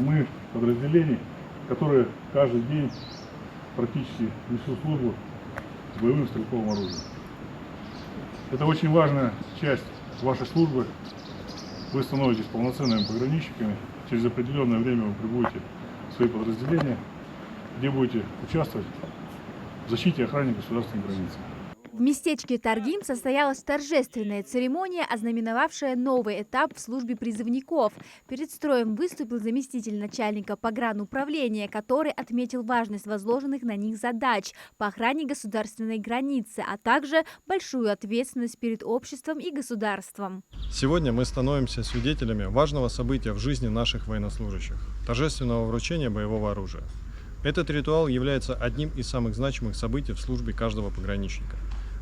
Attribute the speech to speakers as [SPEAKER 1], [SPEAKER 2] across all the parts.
[SPEAKER 1] мы подразделений, которые каждый день практически несут службу с боевым стрелковым оружием. Это очень важная часть вашей службы. Вы становитесь полноценными пограничниками. Через определенное время вы прибудете в свои подразделения, где будете участвовать в защите и охране государственной границы.
[SPEAKER 2] В местечке Таргим состоялась торжественная церемония, ознаменовавшая новый этап в службе призывников. Перед строем выступил заместитель начальника погрануправления, который отметил важность возложенных на них задач по охране государственной границы, а также большую ответственность перед обществом и государством.
[SPEAKER 3] Сегодня мы становимся свидетелями важного события в жизни наших военнослужащих – торжественного вручения боевого оружия. Этот ритуал является одним из самых значимых событий в службе каждого пограничника.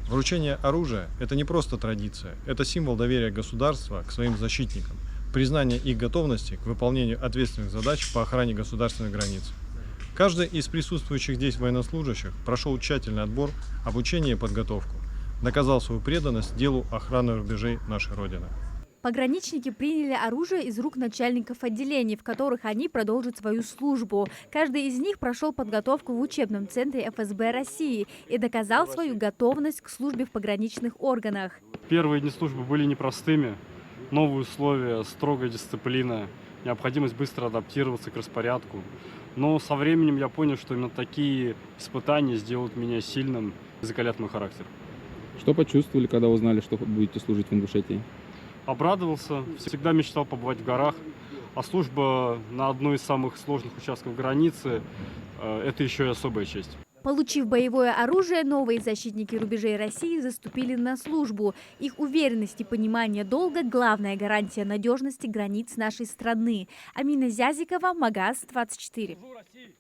[SPEAKER 3] Вручение оружия – это не просто традиция, это символ доверия государства к своим защитникам, признание их готовности к выполнению ответственных задач по охране государственной границы. Каждый из присутствующих здесь военнослужащих прошел тщательный отбор, обучение и подготовку, доказал свою преданность делу охраны рубежей нашей Родины.
[SPEAKER 2] Пограничники приняли оружие из рук начальников отделений, в которых они продолжат свою службу. Каждый из них прошел подготовку в учебном центре ФСБ России и доказал свою готовность к службе в пограничных органах.
[SPEAKER 4] Первые дни службы были непростыми. Новые условия, строгая дисциплина, необходимость быстро адаптироваться к распорядку. Но со временем я понял, что именно такие испытания сделают меня сильным и закалят мой характер.
[SPEAKER 5] Что почувствовали, когда узнали, что будете служить в Ингушетии?
[SPEAKER 4] Обрадовался, всегда мечтал побывать в горах, а служба на одной из самых сложных участков границы – это еще и особая честь.
[SPEAKER 2] Получив боевое оружие, новые защитники рубежей России заступили на службу. Их уверенность и понимание долга – главная гарантия надежности границ нашей страны. Амина Зязикова, Магаз 24.